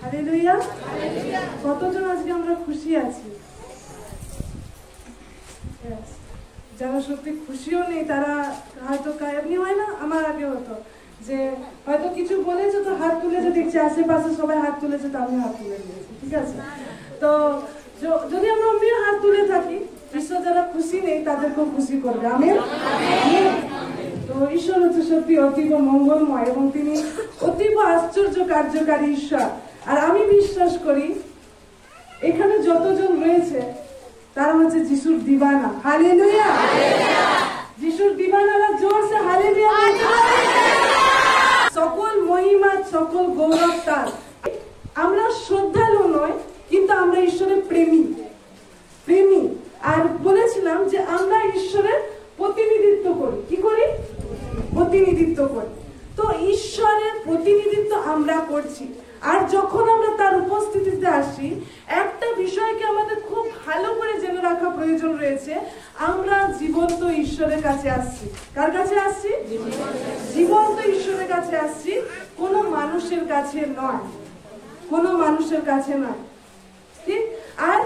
Hallelujah. কতজন আজকে আমরা খুশি আছি? যারা সত্যি খুশিও নেই তারা হয়তো এমনি হয় না, আমার আগে হতো যে হয়তো কিছু বলেছে তো হাত তুলেছে, দেখছি আশেপাশে সবাই হাত তুলেছে তো আমি হাত তুলে দিয়েছি, ঠিক আছে? তো যদি আমরা অমনিও হাত তুলে থাকি, ঈশ্বর যারা খুশি নেই তাদেরকেও খুশি করবে। আমেন। তো ঈশ্বর হচ্ছে সত্যি অতীব মঙ্গলময় এবং তিনি অতীব আশ্চর্য কার্যকারী ঈশ্বর। আর আমি বিশ্বাস করি এখানে যতজন রয়েছে তারা হচ্ছে যিশুর দিবানা। হালেলুয়া। যিশুর দিবানারা জোরসে হালেলুয়া। সকল মহিমা সকল গৌরব তার। আমরা শ্রদ্ধালু নয়, কিন্তু আমরা ঈশ্বরের প্রেমী। আর বলেছিলাম যে আমরা ঈশ্বরের প্রতিনিধিত্ব করি। কি করি? প্রতিনিধিত্ব করি। তো ঈশ্বরের প্রতিনিধিত্ব আমরা করছি। আর যখন আমরা তার উপস্থিতিতে আসি, একটা বিষয়কে আমাদের খুব ভালো করে জেনে রাখা প্রয়োজন রয়েছে, আমরা জীবন্ত ঈশ্বরের কাছে আসছি। কার কাছে আসছি? জীবন্ত ঈশ্বরের কাছে আসছি, কোনো মানুষের কাছে নয়। কোনো মানুষের কাছে নয়, ঠিক? আর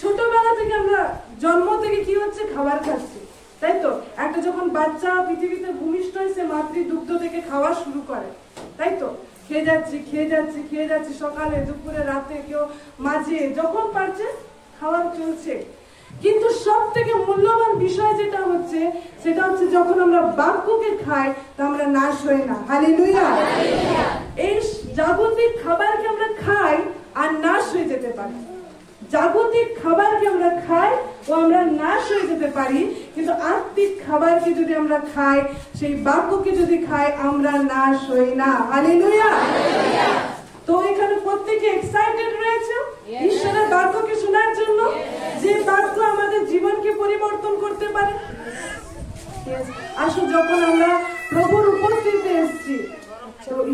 ছোটবেলা থেকে আমরা জন্ম থেকে কি হচ্ছে? খাবার খাচ্ছি, তাই তো? একটা যখন বাচ্চা পৃথিবীতে ভূমিষ্ঠ হয় সে মাতৃদুগ্ধ থেকে খাওয়া শুরু করে, তাই তো? খেয়ে যাচ্ছি সকালে দুপুরে রাতে কেউ মাঝে যখন পারছে খাওয়া চলছে। কিন্তু সব থেকে মূল্যবান বিষয় যেটা হচ্ছে সেটা হচ্ছে যখন আমরা বাক্যকে খাই তা আমরা নাশ হই না। হালেলুয়া। এই জাগতিক খাবারকে আমরা খাই আর নাশ হয়ে যেতে পারি। জাগতিক খাবারকে আমরা খাই ও আমরা নাশ হয়ে যেতে পারি, কিন্তু আত্মিক খাবারকে যদি আমরা খাই, সেই বাক্যকে যদি খাই, আমরা নাশ হই না। হালেলুয়া। তো এখানে প্রত্যেকে এক্সাইটেড রয়েছে ঈশ্বরের বাক্যকে শোনার জন্য, যে বাক্য আমাদের জীবনকে পরিবর্তন করতে পারে। আসলে যখন আমরা প্রভুর উপস্থিতিতে এসেছি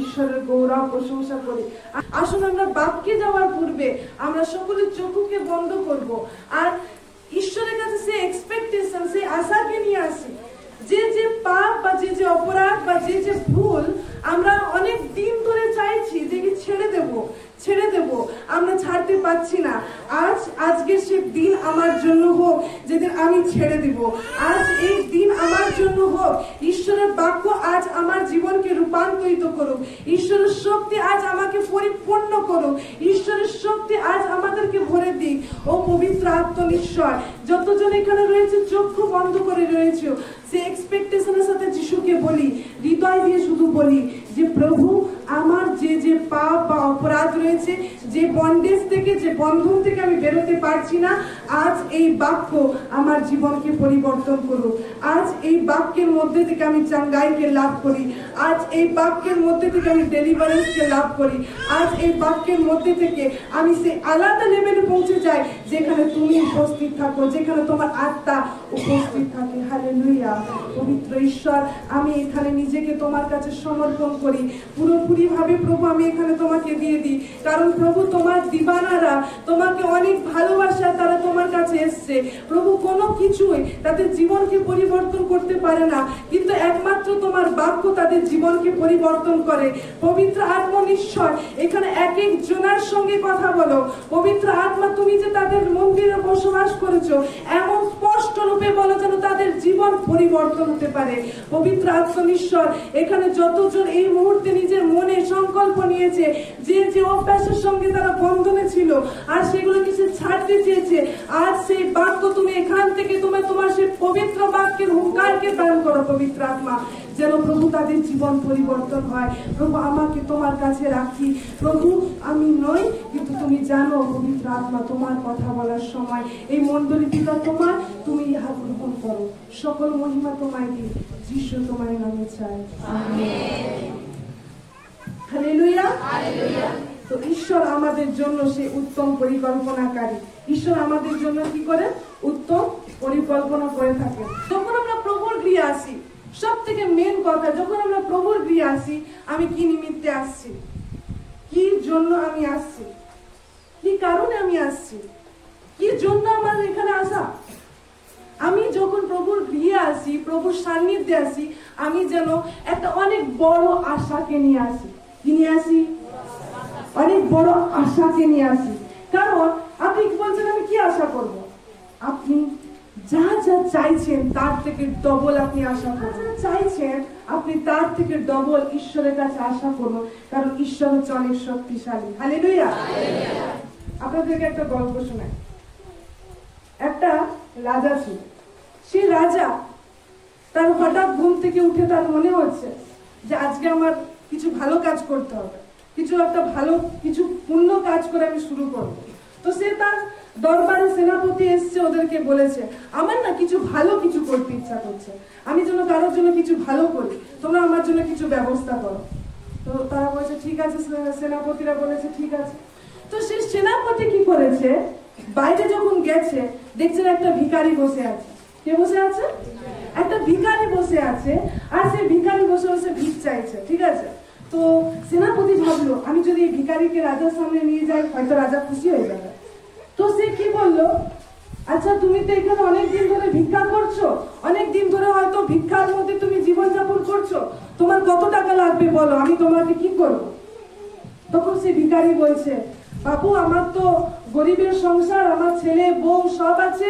ঈশ্বরের গৌরব প্রশংসা করি। আসুন আমরা বাক্যে যাওয়ার পূর্বে আমরা সকলের চোখকে বন্ধ করব আর ঈশ্বরের কাছে সেই এক্সপেকটেশন, সেই আশাকে নিয়ে আসি যে যে পাপ বা যে যে অপরাধ বা যে যে ভুল আমরা অনেক দিন ধরে চাইছি যে ছেড়ে দেব, আমরা ছাড়তে পারছি না। আজকে সে দিন আমার জন্য হোক যেদিন আমি ছেড়ে দিব। আজ এই দিন আমার জন্য হোক। ঈশ্বরের বাক্য আজ আমার জীবনকে রূপান্তরিত করুক। ঈশ্বরের শক্তি আজ আমাকে পরিপূর্ণ করুক। ঈশ্বরের শক্তি আজ আমাদেরকে ভরে দিক। ও পবিত্র আত্মনিশ্চয় যতজন এখানে রয়েছে চক্ষু বন্ধ করে রয়েছে, সে এক্সপেকটেশনের সাথে যিশুকে বলি, হৃদয় দিয়ে শুধু বলি যে প্রভু আমার যে যে পাপ বা অপরাধ রয়েছে, যে বন্ডেজ থেকে, যে বন্ধন থেকে আমি বেরোতে পারছি না, আজ এই বাক্য আমার জীবনকে পরিবর্তন করুক। আজ এই বাক্যের মধ্যে থেকে আমি চাঙ্গাইকে লাভ করি। আজ এই বাক্যের মধ্যে থেকে আমি ডেলিভারেন্সকে লাভ করি। আজ এই বাক্যের মধ্যে থেকে আমি সেই আলাদা লেভেলে পৌঁছে যাই যেখানে তুমি উপস্থিত থাকো, যেখানে তোমার আত্মা উপস্থিত থাকে। হালেলুয়া। পবিত্র ঈশ্বর, আমি এখানে নিজেকে তোমার কাছে সমর্পণ করি পুরোপুরি ভাবে। প্রভু আমি এখানে তোমাকে দিয়ে দিই, কারণ প্রভু তোমার দিবানারা তোমাকে অনেক ভালোবাসা, তারা তোমার কাছে এসছে। প্রভু কোনো কিছুই তাদের জীবনকে পরিবর্তন করতে পারে না, কিন্তু একমাত্র তোমার বাক্য তাদের জীবনকে পরিবর্তন করে। পবিত্র আত্মনিশ্চর এখানে এক এক জনের সঙ্গে কথা বলো। পবিত্র আত্মা তুমি যে তাদের মন্দিরে বসবাস করেছো এমন স্পষ্ট রূপে বলো যেন তাদের জীবন পরিবর্তন হতে পারে। পবিত্র আত্মনিশ্চর এখানে যতজন এই মুহূর্তে নিজের মনে সংকল্প নিয়েছে, যে যে অভ্যাসের সঙ্গে তারা বন্ধনে ছিল আর সেগুলোকে সে ছাড়তে চেয়েছে, আজ সেই বাক্য তুমি এখান থেকে তোমার সেই পবিত্র বাক্যের হুঙ্কারকে দান করো। পবিত্র আত্মা যেন প্রভু তাদের জীবন পরিবর্তন হয়। প্রভু আমাকে তোমার কাছে রাখি। প্রভু আমি নই, কিন্তু তুমি জানো পবিত্র আত্মা তোমার কথা বলার সময় এই মণ্ডলী পিতা তোমার, তুমি ইহা গ্রহণ করো। সকল মহিমা তোমায় দিই, যিশু তোমার নামে চাই। আমেন। হালেলুয়া। তো ঈশ্বর আমাদের জন্য সে উত্তম পরিকল্পনাকারী। ঈশ্বর আমাদের জন্য কি করে? উত্তম পরিকল্পনা করে থাকেন। যখন আমরা প্রভুর গৃহে আসি, সব থেকে মেন কথা, যখন আমরা প্রভুর গৃহে আসি, আমি কি নিমিত্তে আসছি, কি জন্য আমি আসছি, কি কারণে আমি আসছি, কি জন্য আমার এখানে আসা। আমি যখন প্রভুর গৃহে আসি, প্রভুর সান্নিধ্যে আসি, আমি যেন একটা অনেক বড় আশাকে নিয়ে আসি। কি নিয়ে আসি? অনেক বড় আশাকে নিয়ে আসি। কারণ আপনি বলছেন আমি কি আশা করব? আপনি যা যা চাইছেন তার থেকে ডবল আপনি আশা করুন। চাইছেন আপনি তার থেকে ডবল ঈশ্বরের কাছে আশা করুন, কারণ ঈশ্বর হচ্ছে অনেক শক্তিশালী। হালেলুয়া। আপনাদেরকে একটা গল্প শোনাই। একটা রাজা ছিল। সেই রাজা তার হঠাৎ ঘুম থেকে উঠে তার মনে হচ্ছে যে আজকে আমার কিছু ভালো কাজ করতে হবে, কিছু একটা ভালো কিছু পুণ্য কাজ করে আমি শুরু করবো। তো সে তার দরবারে সেনাপতি এসছে, ওদেরকে বলেছে আমার না কিছু ভালো কিছু করতে ইচ্ছা করছে, আমি যেন কারোর জন্য কিছু ভালো করি, তোমরা আমার জন্য কিছু ব্যবস্থা করো। তো তারা বলেছে ঠিক আছে। সেনাপতিরা বলেছে ঠিক আছে। তো সেই সেনাপতি কি করেছে, বাইরে যখন গেছে দেখছেন একটা ভিখারি বসে আছে। কে বসে আছে? একটা ভিখারি বসে আছে। আর সেই ভিখারি বসে বসে ভিক চাইছে। ঠিক আছে। তো সেনাপতি ভাবলো আমি যদি এই ভিখারিকে রাজার সামনে নিয়ে যাই হয়তো রাজা খুশি হয়ে যাবে। তো সে কি বললো, আচ্ছা তুমি তো এখানে অনেকদিন ধরে ভিক্ষা করছো, অনেকদিন ধরে হয়তো ভিক্ষার মধ্যে তুমি জীবনযাপন করছো, তোমার কত টাকা লাগবে বলো, আমি তোমাকে কি করবো? তখন সে ভিখারি বলছে বাবু আমার তো গরিবের সংসার, আমার ছেলে বউ সব আছে,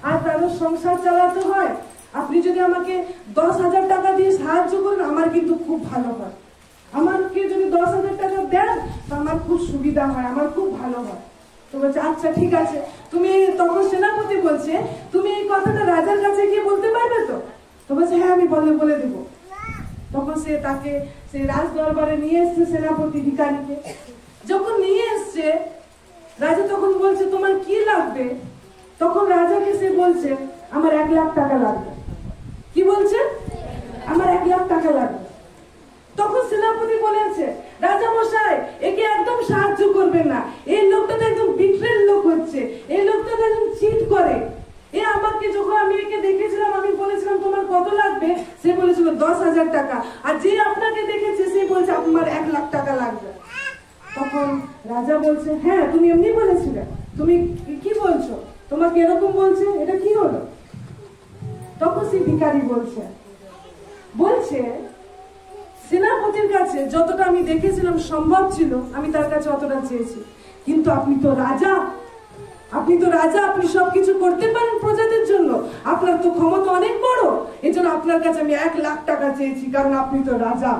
আর তাদের সংসার চালাতে হয়, আপনি যদি আমাকে 10,000 টাকা দিয়ে সাহায্য করেন আমার কিন্তু খুব ভালো হয়, আমাকে যদি 10,000 টাকা দেন তো আমার খুব সুবিধা হয়, আমার খুব ভালো হয়। তো বলছে আচ্ছা ঠিক আছে। তুমি তখন সেনাপতি বলছে তুমি এই কথাটা রাজার কাছে গিয়ে বলতে পারবে তো? তো বলছে হ্যাঁ আমি বলে দেবো। তখন সে তাকে সেই রাজ দরবারে নিয়ে এসছে সেনাপতি ভিখারিকে। যখন নিয়ে এসছে রাজা তখন বলছে তোমার কি লাগবে? তখন রাজাকে সে বলছে আমার 1 লাখ টাকা লাগবে। কি বলছে? আমার 1 লাখ টাকা লাগবে। তখন সেনাপতি বলেছে রাজা মশাই একে একদম সাহায্য করবেন না, এই লোকটা তো একদম বিট্রেল লোক হচ্ছে, এই লোকটা তো একদম চিট করে। এ আমাকে যখন আমি একে দেখেছিলাম আমি বলেছিলাম তোমার কত লাগবে, সে বলেছিল 10,000 টাকা, আর যে আপনাকে দেখেছে সে বলছে আমার 1 লাখ টাকা লাগবে। তখন রাজা বলছে হ্যাঁ তুমি এমনি বলেছিলে, তুমি কি বলছো, তোমাকে এরকম বলছে, এটা কি হলো? তখন সে ভিখারি বলছে সেনাপতির কাছে যতটা আমি দেখেছিলাম সম্ভব ছিল আমি তার কাছে অতটা চেয়েছি, কিন্তু আপনি তো রাজা, আপনি সবকিছু করতে পারেন প্রজাদের জন্য, আপনার তো ক্ষমতা অনেক বড়, এজন্য আপনার কাছে আমি 1 লাখ টাকা চেয়েছি, কারণ আপনি তো রাজা।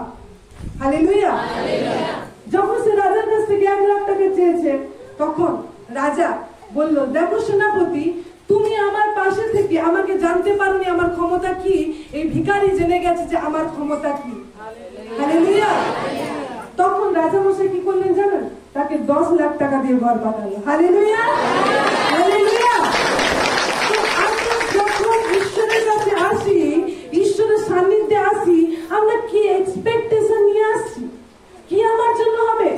হালেলুয়া। যখন সে রাজার কাছ থেকে 1 লাখ টাকা চেয়েছে তখন রাজা বলল দেখো সেনাপতি তুমি আমার পাশে থেকে আমাকে জানতে পারোনি আমার ক্ষমতা কি, এই ভিখারি জেনে গেছে যে আমার ক্ষমতা কি। হালেলুয়া। তখন রাজা মশাই কি করলেন জানেন, তাকে 10 লাখ টাকা দিয়ে ঘর পাঠালো। হালেলুয়া। হালেলুয়া। তো আমরা যখন ঈশ্বরের কাছে আসি, ঈশ্বরের সান্নিধ্যে আসি, আমরা কি এক্সপেকটেশন নিয়ে আসছি, কি আমার জন্য হবে?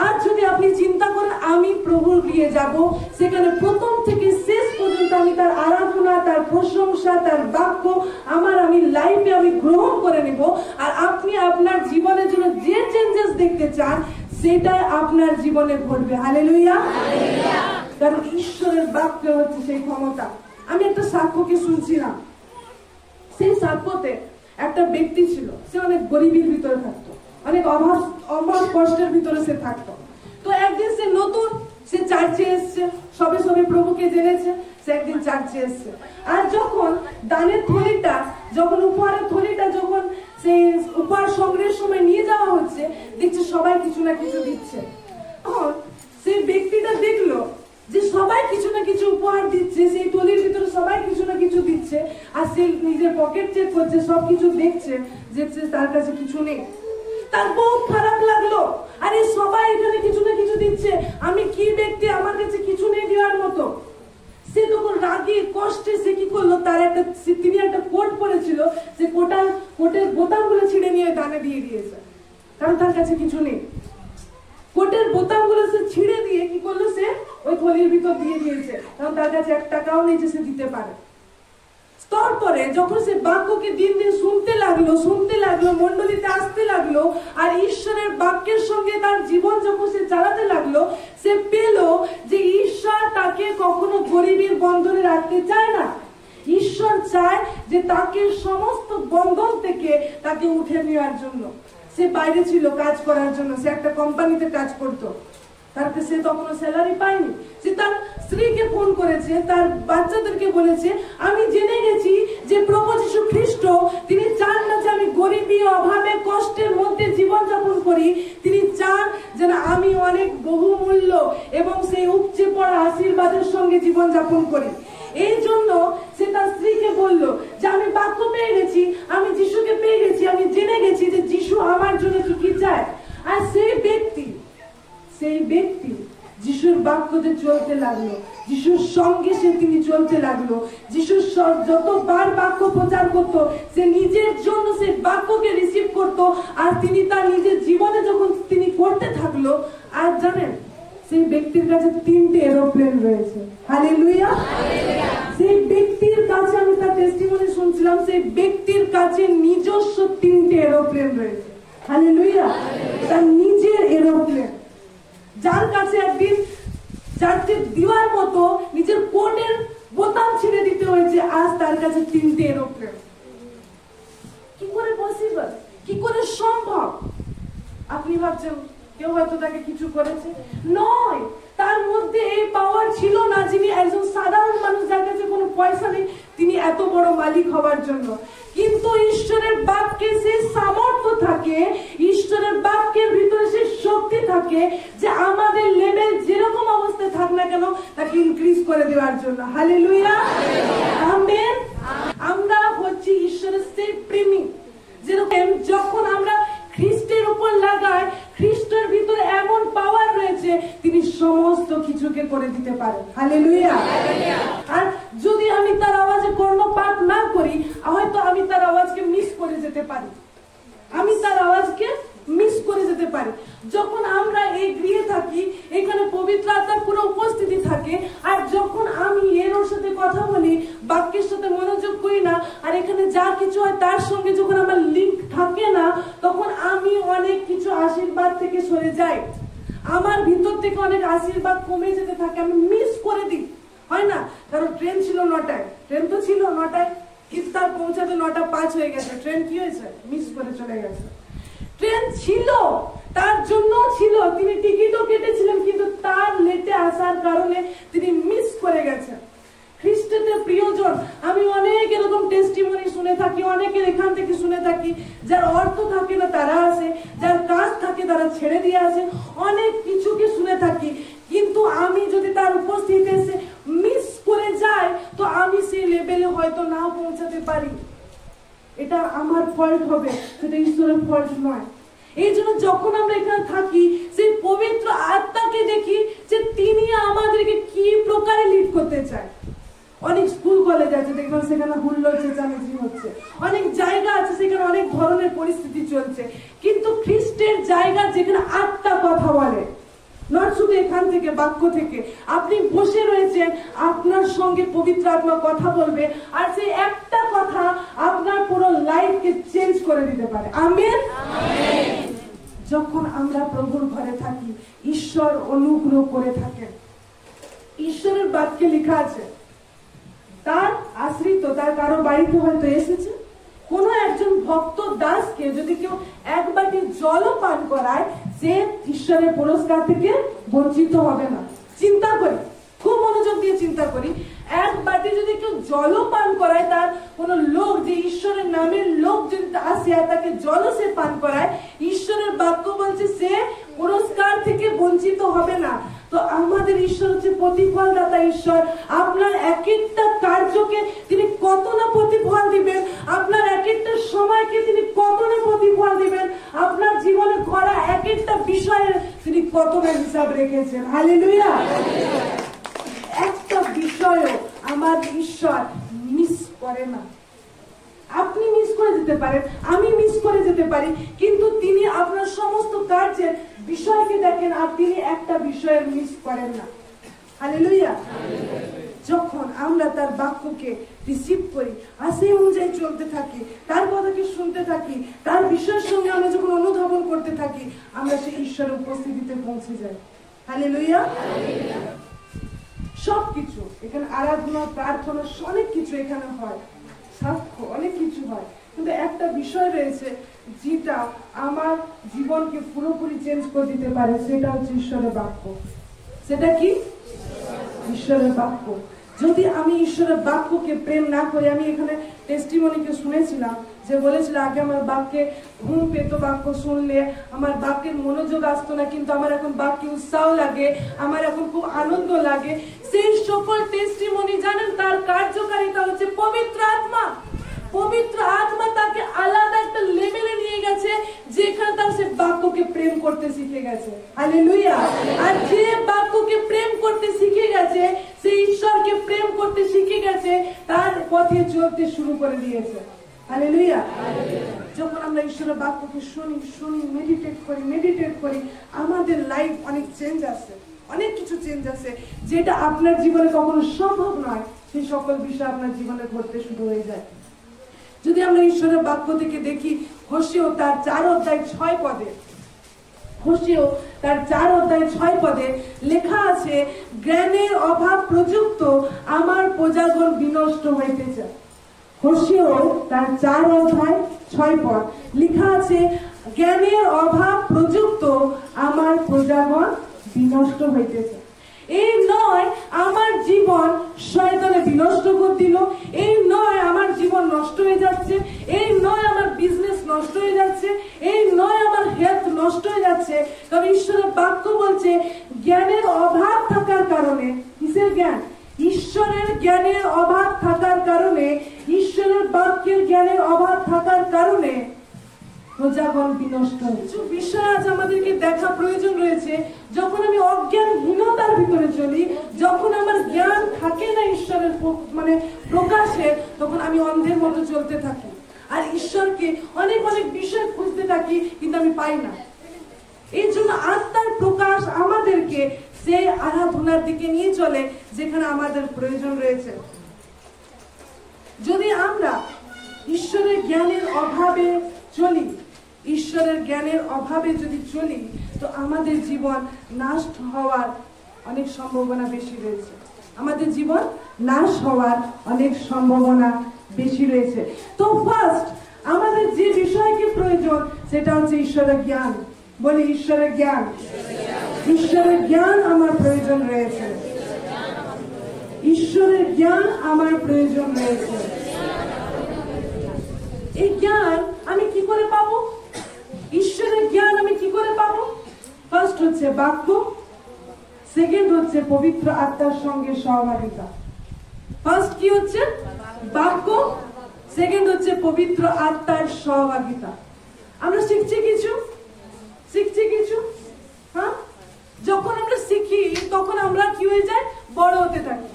আর যদি আপনি চিন্তা করেন আমি প্রভুর গিয়ে যাব, সেখানে প্রথম থেকে শেষ পর্যন্ত আমি তার আরাধনা, তার প্রশংসা, তার বাক্য আমি লাইফে আমি গ্রহণ করে নেব, আর আপনি আপনার জীবনের জন্য যে চেঞ্জেস দেখতে চান সেটাই আপনার জীবনে ঘটবে। হালেলুয়া। কারণ ঈশ্বরের বাক্য হচ্ছে সেই ক্ষমতা। আমি একটা সাক্ষ্যকে শুনছিলাম, সেই সাক্ষ্যতে একটা ব্যক্তি ছিল, সে অনেক গরিবের ভিতরে থাকতো, অনেক অভাব কষ্টের ভিতরে সে থাকতো। তো একদিন সে চার্চে এসছে, সবে প্রভুকে জেনেছে, সে একদিন চার্চে এসছে। আর যখন দানের থলিটা, উপহারের থলিটা যখন সেই উপহার সংগ্রহের সময় নিয়ে যাওয়া হচ্ছে, দেখছে সবাই কিছু না কিছু দিচ্ছে। তখন সেই ব্যক্তিটা দেখলো যে সবাই কিছু না কিছু উপহার দিচ্ছে, সেই থলির ভিতরে সবাই কিছু না কিছু দিচ্ছে, আর সে নিজের পকেট চেক করছে, সবকিছু দেখছে যে তার কাছে কিছু নেই। তার বহুত খারাপ লাগলো, আরে সবাই এখানে কিছু না কিছু দিচ্ছে, আমি কি ব্যক্তি, আমার কাছে কিছু নেই দেওয়ার মতো। সে তখন রাগে কষ্টে সে কি করলো, তিনি একটা কোট পরেছিল, সে কোটের বোতাম গুলো ছিঁড়ে নিয়ে দানে দিয়ে দিয়েছে, কারণ তার কাছে কিছু নেই। কোটের বোতাম গুলো সে ছিঁড়ে দিয়ে কি করলো, সে ওই থলির ভিতর দিয়ে দিয়েছে, কারণ তার কাছে 1 টাকাও নেই যে সে দিতে পারে। তারপরে যখন সে বাক্যকে দিন দিন শুনতে লাগলো, মন্ডলীতে আসতে লাগলো, আর ঈশ্বরের বাক্যের সঙ্গে তার জীবন যখন সে চালাতে লাগলো, সে পেল যে ঈশ্বর তাকে কখনো গরিবের বন্ধনে রাখতে চায় না। ঈশ্বর চায় যে তাকে সমস্ত বন্ধন থেকে তাকে উঠে নেওয়ার জন্য। সে বাইরে ছিল কাজ করার জন্য, সে একটা কোম্পানিতে কাজ করতো। তারপরে সে তখনও স্যালারি পায়নি। সে তার স্ত্রীকে ফোন করেছে, তার বাচ্চাদেরকে বলেছে, আমি জেনে গেছি যে প্রভু যীশু খ্রিস্ট তিনি চান না যে আমি গরিবী, অভাবে, কষ্টের মধ্যে জীবনযাপন করি। তিনি চান যেন আমি অনেক বহুমূল্য এবং সেই উপচে পড়া আশীর্বাদের সঙ্গে জীবনযাপন করি। এই জন্য সে তার স্ত্রীকে বলল যে আমি বাক্য পেয়ে গেছি, আমি যিশুকে পেয়ে গেছি, আমি জেনে গেছি যে যিশু আমার জন্য কি কি চায়। আর সেই ব্যক্তি যিশুর বাক্যতে চলতে লাগলো, যিশুর সঙ্গে তিনি চলতে লাগলো। যিশুর যতবার বাক্য প্রচার করত, সে নিজের জন্য সেই বাক্যকে রিসিভ করত, আর তিনি তার নিজের জীবনে যখন তিনি করতে থাকলো, আর জানেন সেই ব্যক্তির কাছে 3টে এরোপ্লেন রয়েছে। হালেলুয়া। সেই ব্যক্তির কাছে, আমি তার টেস্টিমনি শুনছিলাম, সেই ব্যক্তির কাছে নিজস্ব 3টে এরোপ্লেন রয়েছে। হালেলুয়া। তার নিজের এরোপ্লেন, যার কাছে একদিন 4টে দিওয়ার মতো নিজের কোটের বোতাম ছিঁড়ে দিতে হয়েছে, আজ তার কাছে 3টে এরোপ্লেন। কি করে পসিবল, কি করে সম্ভব? আপনি ভাবছেন কেউ হয়তো তাকে কিছু করেছে, নয়। তার মধ্যে এই পাওয়ার ছিল না, যিনি একজন সাধারণ মানুষ, যার কাছে কোনো পয়সা নেই, তিনি এত বড় মালিক হওয়ার জন্য। কিন্তু ঈশ্বরের বাক্যে সে সামর্থ্য থাকে, ঈশ্বরের বাক্যের ভিতরে সে শক্তি থাকে যে আমাদের লেভেল যেরকম অবস্থায় থাক না কেন তাকে ইনক্রিজ করে দেওয়ার জন্য। Hallelujah, amen. আমরা হচ্ছি ঈশ্বরের সেই প্রেমিক, যেরকম যখন আমরা খ্রিস্টের উপর লাগাই, খ্রিস্টের ভিতরে এমন পাওয়ার রয়েছে, তিনি সমস্ত কিছুকে করে দিতে পারেন। হালেলুয়া। আর যদি আমি তার আওয়াজে কর্ণপাত না করি, হয়তো আমি তার আওয়াজকে মিস করে যেতে পারি, যখন আমরা এই গৃহে থাকি, এখানে পবিত্র আত্মার পুরো উপস্থিতি থাকে, আর যখন আমি এর ওর সাথে কথা বলি, বাক্যের সাথে মনোযোগ করি না, আর এখানে যা কিছু হয় তার সঙ্গে যখন আমার লিঙ্ক থাকে না, তখন আমি অনেক কিছু আশীর্বাদ থেকে সরে যাই, আমার ভিতর থেকে অনেক আশীর্বাদ কমে যেতে থাকে, আমি মিস করে দিই। হয় না? কারণ ট্রেন ছিল 9টায়, ট্রেন তো ছিল 9টায়, ইফতার পৌঁছাতে 9:05 হয়ে গেছে, ট্রেন কি হয়েছে? মিস করে চলে গেছে। ট্রেন ছিল, তার জন্য ছিল, তিনি টিকিটও কেটেছিলেন, কিন্তু তার লেটে আসার কারণে তিনি মিস করে গেছেন। খ্রিস্টের প্রিয়জন, আমি অনেক এরকম টেস্টিমনি শুনে থাকি, অনেকের এখান থেকে শুনে থাকি, যার অর্থ থাকে না তারা আসে, যার কাজ থাকে তারা ছেড়ে দিয়ে আসে, অনেক কিছুকে শুনে থাকি। কিন্তু আমি যদি তার উপস্থিতিতে এসে মিস করে যাই, তো আমি সেই লেভেলে হয়তো নাও পৌঁছাতে পারি। এটা আমার ফল্ট হবে, সেটা ঈশ্বরের ফল্ট নয়। এই জন্য যখন আমরা এখানে থাকি, সেই পবিত্র আত্মাকে দেখি যে তিনি আমাদেরকে কি প্রকারে লিড করতে চায়। অনেক স্কুল কলেজ আছে, দেখবেন সেখানে হুল্লোড় চেঁচামেচি হচ্ছে, অনেক জায়গা আছে সেখানে অনেক ধরনের পরিস্থিতি চলছে, কিন্তু খ্রিস্টের জায়গা যেখানে আত্মা কথা বলে, নট শুধু এখান থেকে বাক্য থেকে, আপনি বসে রয়েছেন, আপনার সঙ্গে পবিত্র আত্মা কথা বলবে, আর সেই একটা কথা আপনার পুরো লাইফকে চেঞ্জ করে দিতে পারে। আমেন। যখন আমরা প্রভুর ঘরে থাকি, ঈশ্বর অনুগ্রহ করে থাকেন। ঈশ্বরের বাক্যে লেখা আছে, তার আশ্রিত, তার কারো বাড়িতে হয়তো এসেছে, কোন একজন ভক্ত দাসকে যদি কেউ এক বাটি জলও পান করায়, সে ঈশ্বরের পুরস্কার থেকে বঞ্চিত হবে না। চিন্তা করি, খুব মনোযোগ দিয়ে চিন্তা করি, এক বাটি যদি কেউ জলও পান করায়, তার কোন লোক, যে ঈশ্বরের নামের লোক যদি আসে তাকে জলও সে পান করায়, ঈশ্বরের বাক্য বলছে সে পুরস্কার থেকে বঞ্চিত হবে না। তো আমাদের ঈশ্বর হচ্ছে প্রতিফলদাতা ঈশ্বর। আপনার এক একটা কার্যকে তিনি কত না প্রতিফল দিবেন, আপনার এক একটা সময়কে তিনি কত না প্রতিফল দিবেন, আপনার জীবনে করা এক একটা বিষয়ের তিনি কত না হিসাব রেখেছেন। হালেলুয়া। একটা বিষয়ও আমার ঈশ্বর মিস করে না। আপনি মিস করে যেতে পারেন, আমি মিস করে যেতে পারি, কিন্তু তিনি আপনার সমস্ত কার্যের বিষয়কে দেখেন, আর তিনি একটা বিষয়ের মিস করেন না। হালেলুয়া। যখন আমরা তার বাক্যকে রিসিভ করি, আর সেই অনুযায়ী চলতে থাকি, তার কথাকে শুনতে থাকি, তার বিষয়ের সঙ্গে আমরা যখন অনুধাবন করতে থাকি, আমরা সেই ঈশ্বরের উপস্থিতিতে পৌঁছে যাই। হালেলুয়া। সবকিছু এখানে, আরাধনা, প্রার্থনা, অনেক কিছু এখানে হয়, সাক্ষ্য, অনেক কিছু হয়, কিন্তু একটা বিষয় রয়েছে যেটা আমার জীবনকে পুরোপুরি চেঞ্জ করে দিতে পারে, সেটা হচ্ছে ঈশ্বরের বাক্য। সেটা কি? ঈশ্বরের বাক্য। যদি আমি ঈশ্বরের বাক্যকে প্রেম না করি, আমি এখানে টেস্টিমনিকে শুনেছিলাম যে বলেছিল আগে আমার বাক্যে ঘুম পেতো, বাক্য শুনলে আমার বাক্যের মনোযোগ আসতো না, কিন্তু আমার এখন বাক্যে উৎসাহ লাগে, আমার এখন খুব আনন্দ লাগে। সেই সকল টেস্টিমনি জানেন তার কার্যকারিতা হচ্ছে পবিত্র আত্মা। পবিত্র আত্মা তাকে আলাদা একটা লেভেলে নিয়ে গেছে, যেখানে তার সে বাক্যকে প্রেম করতে শিখে গেছে। হালেলুয়া। আর যে বাক্যকে প্রেম করতে শিখে গেছে, সে ঈশ্বরকে প্রেম করতে শিখে গেছে, তার পথে চলতে শুরু করে দিয়েছে। হালেলুয়া। যখন আমরা ঈশ্বরের বাক্যকে শুনি মেডিটেট করি, আমাদের লাইফ অনেক চেঞ্জ আসে, অনেক কিছু চেঞ্জ আসে, যেটা আপনার জীবনে কখনো সম্ভব নয়, সেই সকল বিষয় আপনার জীবনে ঘটতে শুরু হয়ে যায়। যদি আমরা ঈশ্বরের বাক্য থেকে দেখি, হোসেয় তার 4 পদে লেখা আছে, জ্ঞানের অভাব প্রযুক্ত আমার প্রজাগণ বিনষ্ট হইতেছে। হোসেয় তার 4 পদ লেখা আছে, জ্ঞানের অভাব প্রযুক্ত আমার প্রজাগণ বিনষ্ট হইতেছে। এই নয় আমার জীবন শয়তানে বিনষ্ট করে দিল, এই নয় আমার জীবন নষ্ট হয়ে যাচ্ছে, এই নয় আমার বিজনেস নষ্ট হয়ে যাচ্ছে, এই নয় আমার হেলথ নষ্ট হয়ে যাচ্ছে। তবে ঈশ্বরের বাক্য বলছে জ্ঞানের অভাব থাকার কারণে, কিসের জ্ঞান? ঈশ্বরের জ্ঞানের অভাব থাকার কারণে, ঈশ্বরের বাক্যের জ্ঞানের অভাব থাকার কারণে প্রজাগণ বিনষ্ট। কিছু বিষয় আজ আমাদেরকে দেখা প্রয়োজন রয়েছে। যখন আমি অজ্ঞানহীনতার ভিতরে চলি, যখন আমার জ্ঞান থাকে না ঈশ্বরের প্রকাশে, তখন আমি অন্ধের মতো চলতে থাকি আর ঈশ্বরকে অনেক বিষয় খুঁজতে থাকি, কিন্তু আমি পাই না। এই জন্য আত্মার প্রকাশ আমাদেরকে সেই আরাধনার দিকে নিয়ে চলে যেখানে আমাদের প্রয়োজন রয়েছে। যদি আমরা ঈশ্বরের জ্ঞানের অভাবে চলি, তো আমাদের জীবন নষ্ট হওয়ার অনেক সম্ভাবনা বেশি রয়েছে। তো ফার্স্ট আমাদের যে বিষয়কে প্রয়োজন সেটা হচ্ছে ঈশ্বরের জ্ঞান। বলি ঈশ্বরের জ্ঞান। ঈশ্বরের জ্ঞান আমার প্রয়োজন রয়েছে। ঈশ্বরের জ্ঞান আমার প্রয়োজন রয়েছে। এই জ্ঞান আমি কি করে পাবো? ঈশ্বরের জ্ঞান আমি কি করে পাবো? ফার্স্ট হচ্ছে বাক্য, সেকেন্ড হচ্ছে পবিত্র আত্মার সঙ্গে সহভাগিতা। ফার্স্ট কি হচ্ছে? বাক্য, সেকেন্ড হচ্ছে পবিত্র আত্মার সহভাগিতা। আমরা শিখছি কিছু, হ্যাঁ? যখন আমরা শিখি তখন আমরা কি হয়ে যায়? বড় হতে থাকি।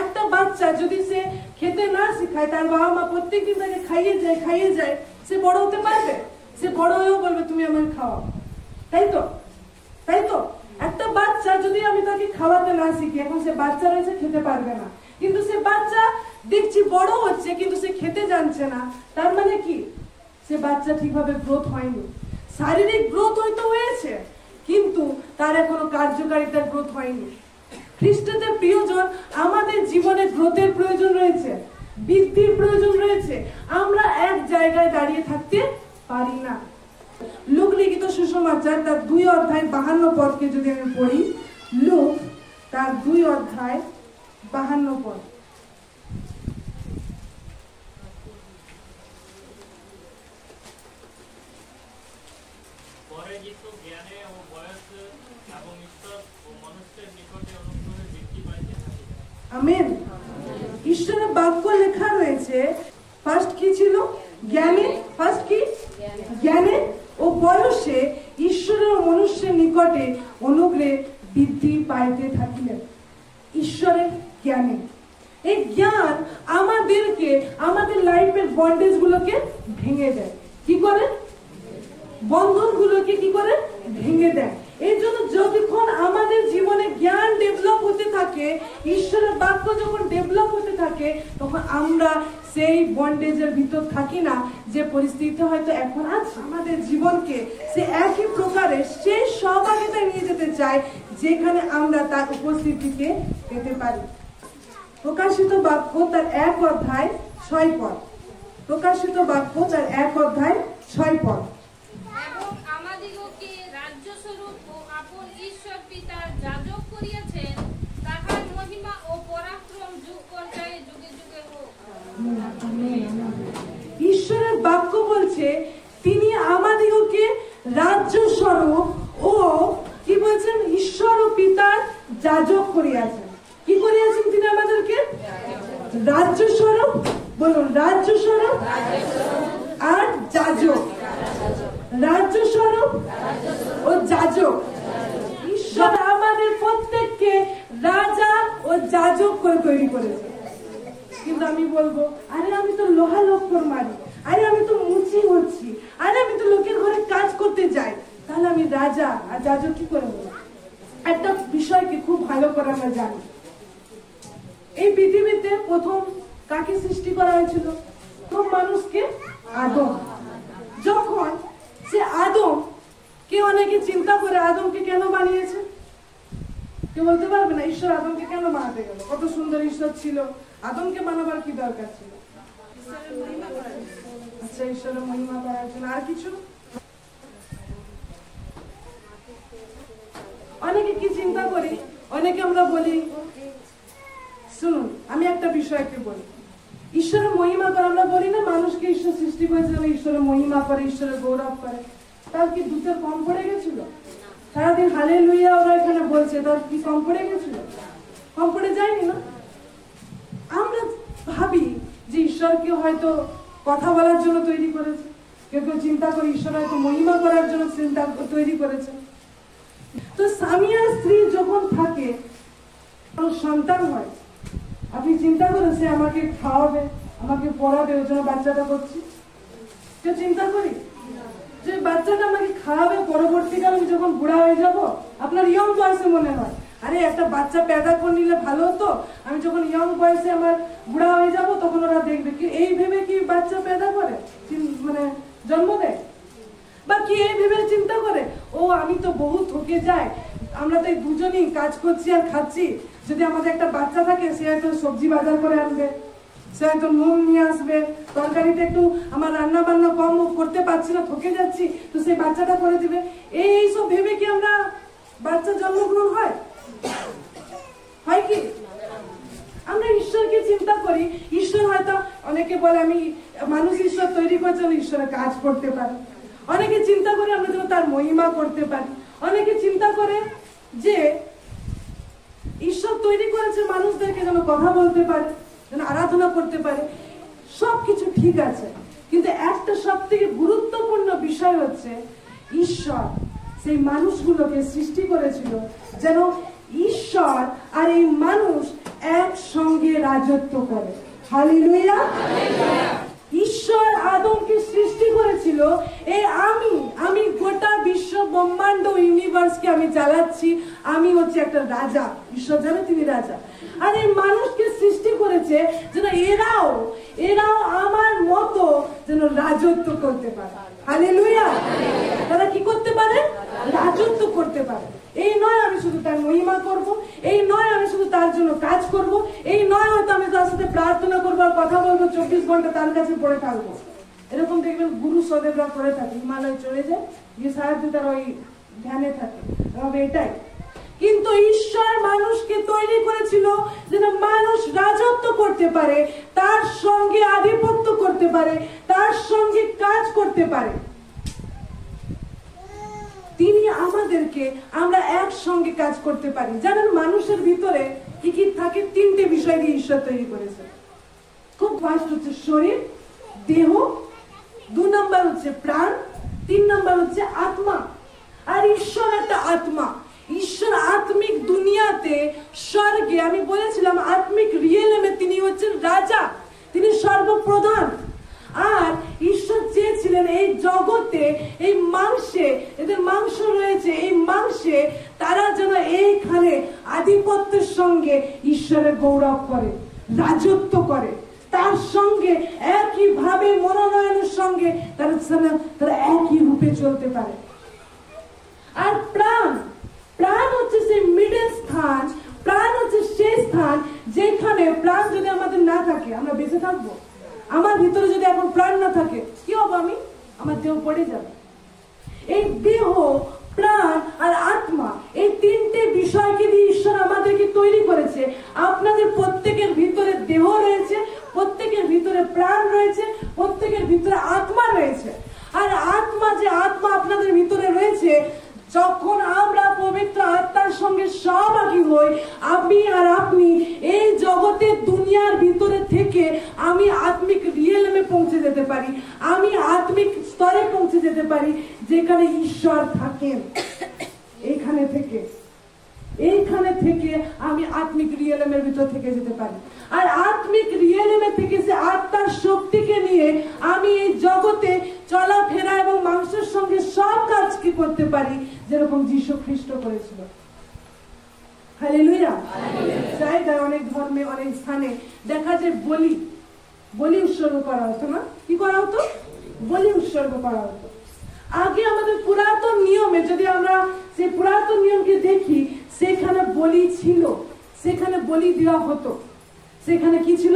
একটা বাচ্চা যদি সে খেতে না শিখায়, তার বাবা মা প্রত্যেকদিন তাকে খাইয়ে যায়, সে বড় হতে পারবে? সে বড় হয়েও বলবে তুমি আমাকে খাওয়াও, তাই তো? একটা বাচ্চা যদি আমি তাকে খাওয়াতে না শিখি, এখন সে বাচ্চা রয়েছে, খেতে পারবে না। কিন্তু সে বাচ্চা দেখছি বড় হচ্ছে, কিন্তু সে খেতে জানছে না। তার মানে কি? সে বাচ্চা ঠিকভাবে গ্রোথ হয়নি। শারীরিক গ্রোথ হয়তো হয়েছে, কিন্তু তার এখনো কার্যকারিতার গ্রোথ হয়নি। খ্রিস্টদের প্রিয়জন, আমাদের জীবনে গ্রোথের প্রয়োজন রয়েছে, বৃদ্ধির প্রয়োজন রয়েছে। আমরা এক জায়গায় দাঁড়িয়ে থাকতে পারি না। লূক লিখিত সুসমাচার তার 2 পদকে যদি আমি পড়ি, লূক তার 2 পদ। আমেন। ঈশ্বরের বাক্য লেখা রয়েছে, ফার্স্ট কি ছিল? জ্ঞানে। ফার্স্ট কি? জ্ঞানে ও বয়সে ঈশ্বরের ও মনুষ্যের নিকটে অনুগ্রহে বৃদ্ধি পাইতে থাকিলেন। ঈশ্বরের জ্ঞানে। এই জ্ঞান আমাদেরকে আমাদের লাইফের বন্ডেজ গুলোকে ভেঙে দেয়। কি করে? বন্ধন গুলোকে কি করে ভেঙে দেয়। এই জন্য যতক্ষণ আমাদের জীবনে জ্ঞান ডেভেলপ হতে থাকে, ঈশ্বরের বাক্য যখন ডেভেলপ হতে থাকে, তখন আমরা সেই বন্ডেজের ভিতর থাকি না যে পরিস্থিতি হয়তো এখন আছে। আমাদের জীবনকে সে একই প্রকারে সেই সহভাগিতায় নিয়ে যেতে চায় যেখানে আমরা তার উপস্থিতিকে পেতে পারি। প্রকাশিত বাক্য তার 1 অধ্যায় 6 পদ। প্রকাশিত বাক্য তার 1 অধ্যায় 6 পদ। এবং আমাদিগকে রাজ্যস্বরূপ ও আপন ঈশ্বর পিতার যাজক করিয়াছেন, তাহার মহিমা ও পরাক্রম যুগ পর্যায়ে যুগে যুগে হোক। ঈশ্বরের বাক্য বলছে তিনি আমাদিগকে রাজ্য স্বরূপ ও কি বলছেন, ঈশ্বর ও পিতার যাজক করিয়াছেন। কি করিয়াছেন তিনি আমাদেরকে? রাজ্য স্বরূপ, বলুন রাজ্য স্বরূপ আর যাজক। রাজ্য স্বরূপ ও যাজক। ঈশ্বর আমাদের প্রত্যেককে রাজা ও যাজক করে তৈরি করেছে। কিন্তু আমি বলবো, আরে আমি তো লোহা লক্কর মারি, আরে আমি তো মুচি হচ্ছি, আরে আমি তো লোকের ঘরে কাজ করতে যাই, তাহলে আমি রাজা আর যাজক কি করে বলবো? একটা বিষয়কে খুব ভালো করে আমরা জানি, এই পৃথিবীতে প্রথম কাকে সৃষ্টি করা হয়েছিল? প্রথম মানুষকে, আদম। যখন সে আদম কে, অনেকে চিন্তা করে আদমকে কেন বানিয়েছে? কেউ বলতে পারবে না ঈশ্বর আদমকে কেন বানাতে গেল? কত সুন্দর ঈশ্বর ছিল, আদমকে বানাবার কি দরকার ছিল? আচ্ছা, ঈশ্বরের মহিমা করার জন্য। আর কিছু? অনেকে কি চিন্তা করি, অনেকে আমরা বলি, শুনুন আমি একটা বিষয়কে বলি, ঈশ্বরের মহিমা করে। আমরা বলি না মানুষকে ঈশ্বর সৃষ্টি করেছে ঈশ্বরের মহিমা করে, ঈশ্বরের গৌরব করে। তার কি দুধের কম পড়ে গেছিল? সারাদিন হালেলুয়া ওরা এখানে বলছে, তার কি কম পড়ে গেছিল? কম পড়ে যায়নি না? আমরা ভাবি যে ঈশ্বরকে হয়তো কথা বলার জন্য তৈরি করেছে, কেউ কেউ চিন্তা করি ঈশ্বর হয়তো মহিমা করার জন্য চিন্তা তৈরি করেছে। তো স্বামী আর স্ত্রী যখন থাকে, সন্তান হয়, আপনি চিন্তা করেন সে আমাকে খাওয়াবে, আমাকে পড়াবে, ওই জন্য বাচ্চাটা করছি? কেউ চিন্তা করি যে বাচ্চাটা আমাকে খাওয়াবে, পরবর্তীকালে আমি যখন বুড়া হয়ে যাব? আপনার ইয়ং বয়সে মনে হয় আরে একটা বাচ্চা পেদা করে নিলে ভালো হতো, আমি যখন ইয়ং বয়সে আমার বুড়া হয়ে যাব তখন ওরা দেখবে। কি এই ভেবে কি বাচ্চা পেদা করে, মানে জন্ম দেয়? বা কি এই ভেবে চিন্তা করে ও আমি তো বহু ঠকে যাই, আমরা তো এই দুজনই কাজ করছি আর খাচ্ছি, যদি আমাদের একটা বাচ্চা থাকে সে হয়তো সবজি বাজার করে আনবে, সে হয়তো নুন নিয়ে আসবে, তরকারিতে একটু আমার রান্না বান্না কম করতে পারছি না, ঠকে যাচ্ছি, তো সেই বাচ্চাটা করে দিবে। এইসব ভেবে কি আমরা বাচ্চা জন্মগ্রহণ হয়? হয় কি? আমরা ঈশ্বরকে চিন্তা করি, ঈশ্বর হয়তো, অনেকে বলে আমি মানুষ ঈশ্বর তৈরি করেছে ঈশ্বরের কাজ করতে পারে। অনেকে চিন্তা করে আমরা যেন তার মহিমা করতে পারি। অনেকে চিন্তা করে যে ঈশ্বর তৈরি করেছে মানুষদেরকে যেন কথা বলতে পারে, যেন আরাধনা করতে পারে। সবকিছু ঠিক আছে, কিন্তু একটা সব থেকে গুরুত্বপূর্ণ বিষয় হচ্ছে ঈশ্বর সেই মানুষগুলোকে সৃষ্টি করেছিল যেন ঈশ্বর আর এই মানুষ একসঙ্গে রাজত্ব করে। হালেলুয়া। ঈশ্বর আদমকে সৃষ্টি করেছিল এই আমি গোটা বিশ্ব ব্রহ্মাণ্ড ইউনিভার্সকে আমি চালাচ্ছি, আমি হচ্ছে একটা রাজা। ঈশ্বর জানে তিনি রাজা। আর এই মানুষকে সৃষ্টি করেছে যেন এরাও আমার মতো যেন রাজত্ব করতে পারে। হালেলুয়া। তারা কি করতে পারে? রাজত্ব করতে পারে। এই নয় আমি শুধু তার মহিমা করব, এই নয় আমি শুধু তার জন্য কাজ করব, এই নয় হয়তো আমি তার সাথে প্রার্থনা করবো আর কথা বলবো 24 ঘন্টা তার কাছে পড়ে থাকবো। এরকম দেখবেন গুরু সদেবরা করে থাকে, হিমালয় চলে যায়, গিয়ে সারাদিন তারা ওই ধ্যানে থাকে। এটাই কিন্তু ঈশ্বর মানুষকে তৈরি করেছিল যেন মানুষ রাজত্ব করতে পারে, তার সঙ্গে আধিপত্য করতে পারে, তার সঙ্গে কাজ করতে পারে। তিনি আমাদেরকে আমরা একসঙ্গে কাজ করতে পারি। জানেন মানুষের ভিতরে কি কি থাকে? 3টে বিষয় দিয়ে ঈশ্বর তৈরি করেছে। খুব ফার্স্ট হচ্ছে শরীর, দেহ, 2 নম্বর হচ্ছে প্রাণ, 3 নম্বর হচ্ছে আত্মা। আর ঈশ্বর একটা আত্মা। ঈশ্বর আত্মিক দুনিয়াতে, স্বর্গে, আমি বলেছিলাম আত্মিক রিয়েলমে তিনি হচ্ছেন রাজা, তিনি সর্বপ্রধান। আর ঈশ্বর চেয়েছিলেন এই জগতে, এই মাংসে, এদের মাংস রয়েছে, এই মাংসে তারা যেন এইখানে আধিপত্যের সঙ্গে ঈশ্বরের গৌরব করে, রাজত্ব করে, তার সঙ্গে একইভাবে মনোনয়নের সঙ্গে তারা একই রূপে চলতে পারে। আর প্রাণ হচ্ছে সেই মিডল স্থান, প্রাণ হচ্ছে সেই স্থান যেখানে প্রাণ যদি আমাদের না থাকে আমরা বেঁচে থাকবো? আমার ভিতরে যদি এখন প্রাণ না থাকে কি হবে? আমার দেহ পড়ে যাবে। এই দেহ, প্রাণ আর আত্মা, এই তিনটে বিষয়কে দিয়ে ঈশ্বর আমাদেরকে তৈরি করেছে। আপনাদের প্রত্যেকের ভিতরে দেহ রয়েছে, প্রত্যেকের ভিতরে প্রাণ রয়েছে, প্রত্যেকের ভিতরে আত্মা রয়েছে। আর আত্মা, যে আত্মা আপনাদের ভিতরে রয়েছে, যখন আমরা পবিত্র আত্মার সঙ্গে সহভাগী হই, আমি আর আপনি এই জগতের দুনিয়ার ভিতরে থেকে আমি আত্মিক রিয়েলমে পৌঁছে যেতে পারি, আমি আত্মিক স্তরে পৌঁছে যেতে পারি যেখানে ঈশ্বর থাকেন। এইখানে থেকে আমি আত্মিক রিয়েলমের ভিতর থেকে যেতে পারি। আর আত্মিক রিয়েলমে থেকে সে আত্মার শক্তিকে নিয়ে আমি এই জগতে চলাফেরা এবং মানুষের সঙ্গে সব কাজ কি করতে পারি, যেরকম যীশু খ্রিস্ট করেছিল। হালেলুয়া। জায়গায় অনেক ধর্মে, অনেক স্থানে দেখা যায় বলি উৎসর্গ করা হতো না? কি করা হতো? বলি উৎসর্গ করা হতো। আগে আমাদের পুরাতন নিয়মে যদি আমরা সেই পুরাতন নিয়মকে দেখি, সেখানে বলি ছিল, সেখানে বলি দেওয়া হতো, সেখানে কি ছিল?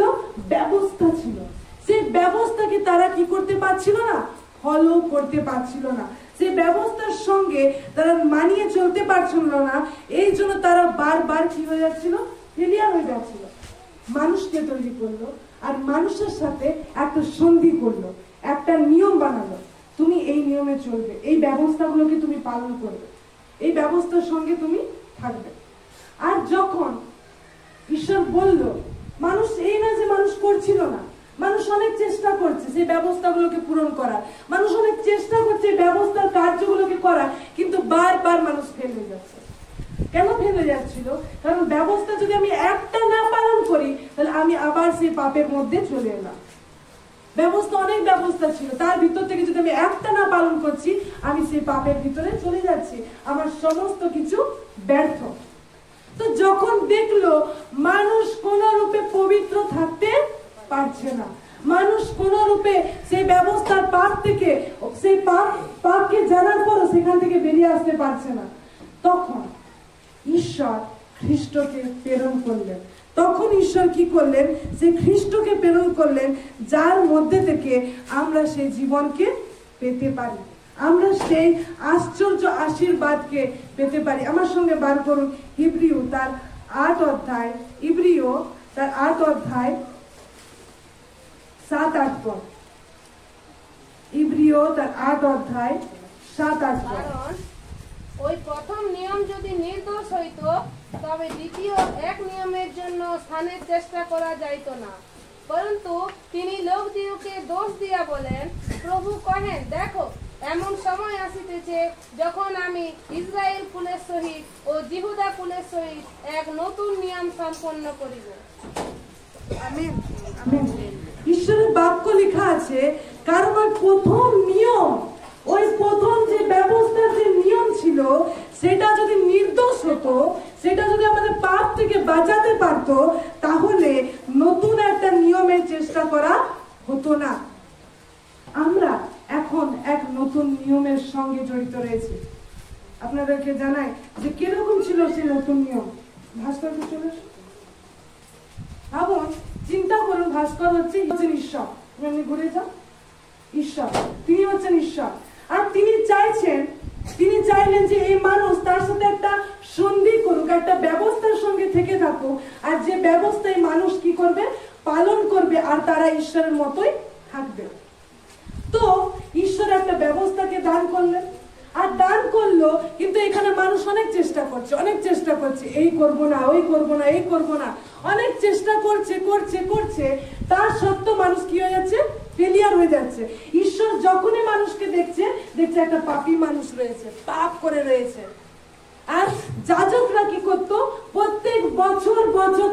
ব্যবস্থা ছিল। সেই ব্যবস্থাকে তারা কি করতে পারছিল না? ফলো করতে পারছিল না। সেই ব্যবস্থার সঙ্গে তারা মানিয়ে চলতে পারছিল না। এই জন্য তারা বারবার কি হয়ে যাচ্ছিল? ফেলিয়ার হয়ে যাচ্ছিল। মানুষকে তৈরি করলো আর মানুষের সাথে একটা সন্ধি করলো, একটা নিয়ম বানালো, তুমি এই নিয়মে চলবে, এই ব্যবস্থাগুলোকে তুমি পালন করবে, এই ব্যবস্থার সঙ্গে তুমি থাকবে। আর যখন ঈশ্বর বলল, মানুষ এই না যে মানুষ করছিল না, মানুষ অনেক চেষ্টা করছে সেই ব্যবস্থাগুলোকে পূরণ করার, মানুষ অনেক চেষ্টা করছে এই ব্যবস্থার কার্যগুলোকে করার, কিন্তু বারবার মানুষ ফেল হয়ে যাচ্ছে। কেন ফেল হয়ে যাচ্ছিল? কারণ ব্যবস্থা যদি আমি একটা না পালন করি, তাহলে আমি আবার সেই পাপের মধ্যে চলে এলাম। ব্যবস্থা, অনেক ব্যবস্থা ছিল, তার ভিতর থেকে যদি আমি একটা না পালন করছি, আমি সেই পাপের ভিতরে চলে যাচ্ছি, আমার সমস্ত কিছু ব্যর্থ। তো যখন দেখলো মানুষ কোন রূপে পবিত্র থাকতে পারছে না, মানুষ কোন রূপে সেই ব্যবস্থার পাপ থেকে, সেই পাপকে জানার পরও সেখান থেকে বেরিয়ে আসতে পারছে না, তখন ঈশ্বর খ্রিস্টকে প্রেরণ করলেন। তখন ঈশ্বর কি করলেন? সে খ্রিস্টকে প্রেরণ করলেন, যার মধ্যে থেকে আমরা সেই জীবনকে পেতে পারি, আমরা সেই আশ্চর্য আশীর্বাদকে পেতে পারি। আমার সঙ্গে বার করুন ইব্রিয় তার 8 অধ্যায়, ইব্রিয় তার 8 অধ্যায় 7-8 পদ। ইব্রিয় তার 8 অধ্যায় 7-8 পদ। ওই প্রথম নিয়ম যদি নির্দোষ হইতো, তবে দ্বিতীয় এক নিয়মের জন্য স্থানের চেষ্টা করা যাইত না। পরন্তু তিনি লোকদিওকে দোষ দিয়া বলেন, প্রভু কহেন, দেখো এমন সময় আসিতেছে যখন আমি ইসরায়েল কুলের সহিত ও জিহুদা কুলের সহিত এক নতুন নিয়ম সম্পন্ন করিব। Amen, amen. ঈশ্বরের বাক্য লেখা আছে, কারণ ওই প্রথম নিয়ম, ওই প্রথম যে ব্যবস্থার যে নিয়ম ছিল, সেটা যদি নির্দোষ হতো, সেটা যদি আমাদের পাপ থেকে বাঁচাতে পারতো, তাহলে নতুন একটা নিয়মের চেষ্টা করা হতো না। আমরা এখন এক নতুন নিয়মের সঙ্গে জড়িত রয়েছে। আপনাদেরকে জানাই যে কিরকম ছিল সেই নতুন নিয়ম। ভাস্কর চলে ভাবুন, চিন্তা করুন, ভাস্কর হচ্ছেন ঈশ্বর। আপনি ঘুরে যান, ঈশ্বর, তিনি হচ্ছেন ঈশ্বর। আর তিনি চাইলেন যে এই মানুষ তার সাথে একটা সন্ধি করুক, একটা ব্যবস্থার সঙ্গে থেকে থাকুক, আর যে ব্যবস্থায় মানুষ কি করবে? পালন করবে, আর তারা ঈশ্বরের মতোই থাকবে। তো ঈশ্বর একটা ব্যবস্থাকে দান করলেন, আর দান করলো, কিন্তু এখানে মানুষ অনেক চেষ্টা করছে, এই করবো না, ওই করবো না, এই করবো না, অনেক চেষ্টা করছে, তার সত্ত্বেও মানুষ কি হয়ে যাচ্ছে? ফেলিয়ার হয়ে যাচ্ছে। ঈশ্বর যখনই মানুষকে দেখছে একটা পাপী মানুষ রয়েছে, পাপ করে রয়েছে। আর যাজকরা কি করতো? প্রত্যেক বছর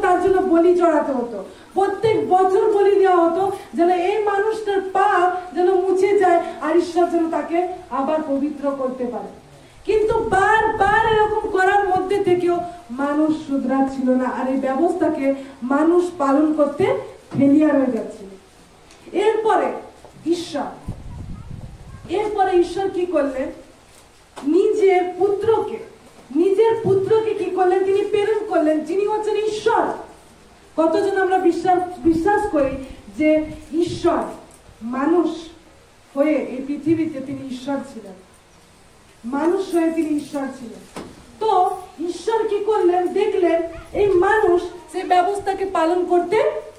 তার জন্য বলি চড়াতে হতো, প্রত্যেক বছর বলি দেওয়া হতো, যেন এই মানুষটার পাপ যেন মুছে যায়, আর ঈশ্বর যেন তাকে আবার পবিত্র করতে পারে। কিন্তু বারবার এরকম করার মধ্যে থেকেও মানুষ শুধরাচ্ছিল না, আর এই ব্যবস্থাকে মানুষ পালন করতে ফেলিয়ার হয়ে যাচ্ছিল। এরপরে ঈশ্বর কি করলেন? নিজের পুত্রকে কি করলেন? তিনি প্রেরণ করলেন, যিনি হচ্ছেন ঈশ্বর। কতজন আমরা বিশ্বাস করি যে ঈশ্বর মানুষ হয়ে এই পৃথিবীতে তিনি ঈশ্বর ছিলেন, মানুষ হয়ে তিনি ঈশ্বর ছিলেন। তো ঈশ্বর কি করলেন, দেখলেন এই মানুষ সেই ব্যবস্থাকে পালন করতে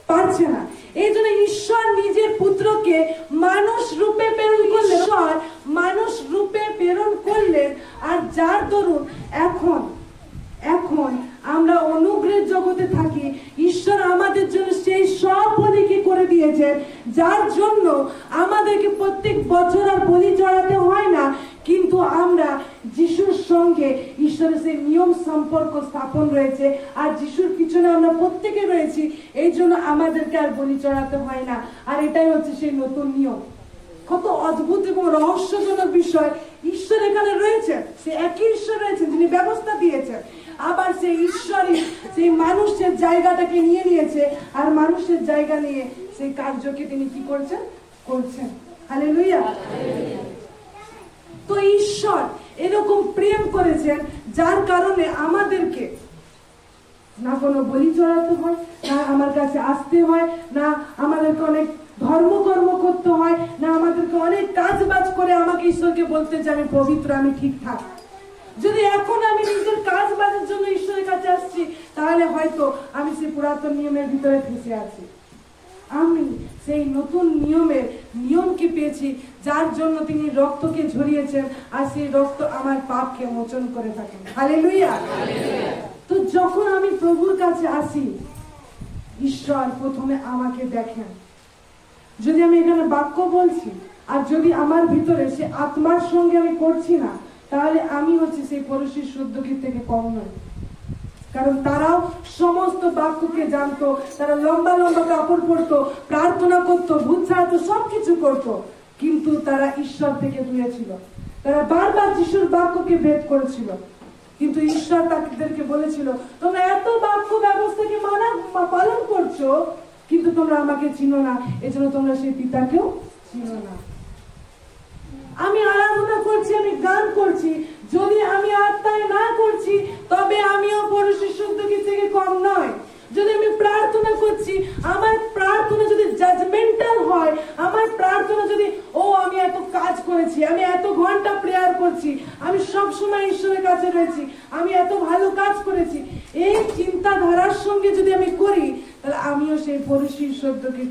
পারছে না, এই জন্য ঈশ্বর নিজের পুত্রকে মানুষ রূপে প্রেরণ করলেন। ঈশ্বর মানুষ রূপে প্রেরণ করলেন, আর যার দরুন এখন আমরা অনুগ্রহের জগতে থাকি। ঈশ্বর আমাদের জন্য সেই সব বলিকে করে দিয়েছেন, যার জন্য আমাদেরকে প্রত্যেক বছর আর বলি চড়াতে হয় না, কিন্তু আমরা যিশুর সঙ্গে ঈশ্বরের সেই নিয়ম সম্পর্ক স্থাপন রয়েছে, আর যিশুর পিছনে আমরা প্রত্যেকে রয়েছি, এই জন্য আমাদেরকে আর বলি চড়াতে হয় না। আর এটাই হচ্ছে সেই নতুন নিয়ম। কত অদ্ভুত এবং রহস্যজনক বিষয়! ঈশ্বর এখানে রয়েছেন, সে একই ঈশ্বর রয়েছেন যিনি ব্যবস্থা দিয়েছেন, আবার সেই ঈশ্বরই সেই মানুষের জায়গাটাকে নিয়ে নিয়েছে, আর মানুষের জায়গা নিয়ে সেই কার্যকে তিনি কি করছেন, হালেলুয়া। তো ঈশ্বর এরকম প্রেম করেছেন, যার কারণে আমাদেরকে না কোনো বলি চড়াতে হয়, না আমার কাছে আসতে হয়, না আমাদেরকে অনেক ধর্মকর্ম করতে হয়, না আমাদেরকে অনেক কাজ বাজ করে আমাকে ঈশ্বরকে বলতে যে আমি পবিত্র, আমি ঠিকঠাক। যদি এখন আমি নিজের কাজ বাজের জন্য ঈশ্বরের কাছে আসছি, তাহলে হয়তো আমি সেই পুরাতন নিয়মের ভিতরে ফেসে আছি। আমি সেই নতুন নিয়মকে পেয়েছি, যার জন্য তিনি রক্তকে ঝরিয়েছেন, আর সেই রক্ত আমার পাপকে মোচন করে থাকেন। হালেলুয়া। তো যখন আমি প্রভুর কাছে আসি, ঈশ্বর প্রথমে আমাকে দেখেন। যদি আমি এখানে বাক্য বলছি, আর যদি আমার ভিতরে সে আত্মার সঙ্গে আমি করছি না, তাহলে আমি হচ্ছে সেই পরশীর শুদ্ধকির থেকে কম নয়। কারণ তারাও সমস্ত বাক্যকে জানতো, তারা লম্বা লম্বা কাপড় পরতো, প্রার্থনা করতো, ভূত ছাড়তো, সবকিছু করতো, কিন্তু তারা ঈশ্বর থেকে দূরে ছিল। তারা বারবার যিশুর বাক্যকে ভেদ করেছিল, কিন্তু ঈশ্বর তাদেরকে বলেছিল, তোমরা এত বাক্য ব্যবস্থাকে পালন করছো, কিন্তু তোমরা আমাকে চিনো না, এজন্য তোমরা সেই পিতাকেও চিনো না। আমি আরাধনা করছি, আমি গান করছি, যদি আমি আত্মায় না করছি, তবে আমিও পরশীর শুদ্ধকির থেকে কম নয়। যদি আমি প্রার্থনা করছি, আমার প্রার্থনা যদি জাজমেন্টাল হয়, আমার প্রার্থনা যদি আমি এত কাজ করেছি, আমি এত ঘন্টা প্রেয়ার করছি, আমি সব সময় ঈশ্বরের কাছে রয়েছি, আমি এত ভালো কাজ করেছি, এই চিন্তাধারার সঙ্গে যদি আমি করি, তাহলে আমিও সেই পরশীর শুদ্ধকির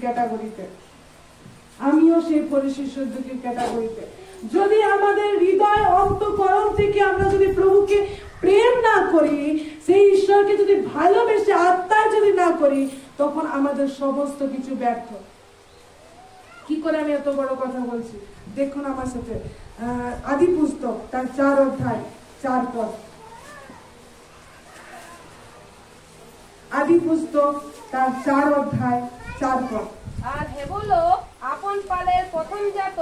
ক্যাটাগরিতে। যদি আমাদের হৃদয় অন্তঃকরণ থেকে আমরা যদি প্রভুকে প্রেম না করি, সেই ঈশ্বরকে যদি ভালোবেসে আত্মায় যদি না করি, তখন আমাদের সমস্ত কিছু ব্যর্থ। কি করে আমি এত বড় কথা বলছি দেখুন আমার সাথে। আদি পুস্তক তার 4 অধ্যায় 4 পদ। আদি পুস্তক তার 4 অধ্যায় 4 পদ। আর হেবল আপন পালের প্রথমজাত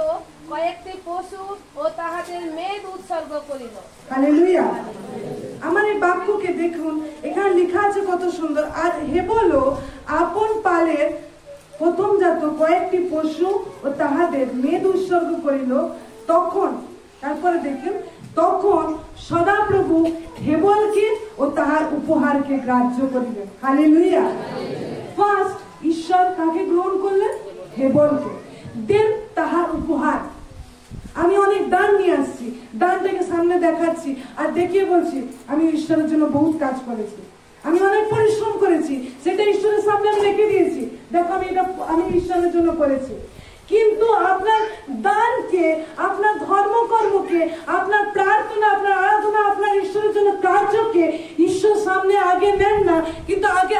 কয়েকটি পশু ও তাহাদের মেদ উৎসর্গ করিল। হালেলুয়া। আমার এই বাক্যকে দেখুন, এখানে লেখা আছে কত সুন্দর। আর হেবল আপন পালের প্রথমজাত কয়েকটি পশু ও তাহাদের মেদ উৎসর্গ করিল। তখন তারপরে দেখুন, তখন সদাপ্রভু হেবলকে ও তাহার উপহারকে গ্রাহ্য করিলেন। হালেলুয়া। ফার্স্ট ঈশ্বর তাকে গ্রহণ করলেন, হেবলকে, দেন তাহার উপহার। আমি অনেক দান নিয়ে আসছি, দানটাকে সামনে দেখাচ্ছি আর দেখিয়ে বলছি আমি ঈশ্বরের জন্য বহুত কাজ করেছি, আমি অনেক পরিশ্রম করেছি, সেটা ঈশ্বরের সামনে আমি রেখে দিয়েছি, দেখো আমি ঈশ্বরের জন্য করেছি। কিন্তু আপনার দানকে, আপনার ধর্মকর্মকে, আপনার প্রার্থনা, আপনার আরাধনা, আপনার ঈশ্বরের জন্য কার্যকে ঈশ্বর সামনে আগে নেন না, কিন্তু আগে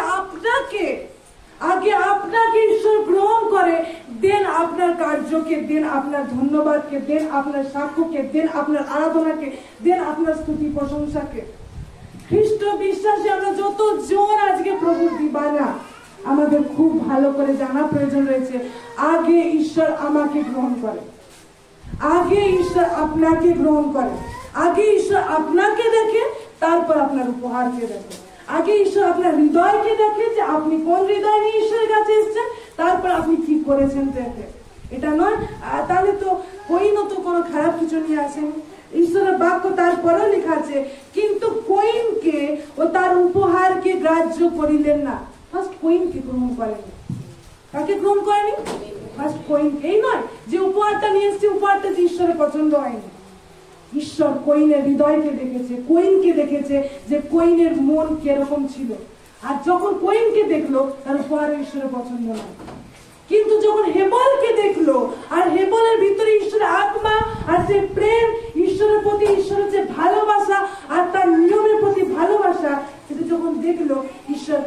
আপনাকে ঈশ্বর গ্রহণ করে, দেন আপনার কার্যকে, দেন আপনার ধন্যবাদকে, দেন আপনার সাক্ষ্যকে, দেন আপনার আরাধনাকে, দেন আপনার স্তুতি প্রশংসাকে। খ্রিস্ট বিশ্বাসে আমরা যতজন আজকে প্রভুর দিবানা, আমাদের খুব ভালো করে জানা প্রয়োজন রয়েছে, আগে ঈশ্বর আমাকে গ্রহণ করে, আগে ঈশ্বর আপনাকে গ্রহণ করে, আগে ঈশ্বর আপনাকে দেখে, তারপর আপনার উপহারকে দেখে। আগে ঈশ্বর আপনার হৃদয়কে দেখে যে আপনি কোন হৃদয় নিয়ে ঈশ্বরের কাছে এসেছেন, তারপর আপনি কি করেছেন দেখে। এটা নয় তাহলে তো কইনও তো কোনো খারাপ কিছু নিয়ে আসেনি। ঈশ্বরের বাক্য তারপরেও লেখা আছে, কিন্তু কইনকে ও তার উপহারকে গ্রাহ্য করিলেন না। ফার্স্ট কইনকে গ্রহণ করেন। কাকে গ্রহণ করেনি? কইনকেই নয়। যে উপহারটা নিয়ে এসছে, উপহারটা যে ঈশ্বরের পছন্দ হয়নি। ঈশ্বর কইনের হৃদয়কে দেখেছে, কইনকে দেখেছে যে কইনের মন কিরকম ছিল। আর যখন কইনকে দেখলো, তার উপহার ঈশ্বরের পছন্দ নয়। কিন্তু যখন হেবলকে দেখলো, আর হেবলের ভিতরে ঈশ্বরের আত্মা আর যে প্রেম, ঈশ্বরের প্রতি ঈশ্বরের যে ভালোবাসা আর তার নিয়মের প্রতি ভালোবাসা, সেটা যখন দেখলো, ঈশ্বর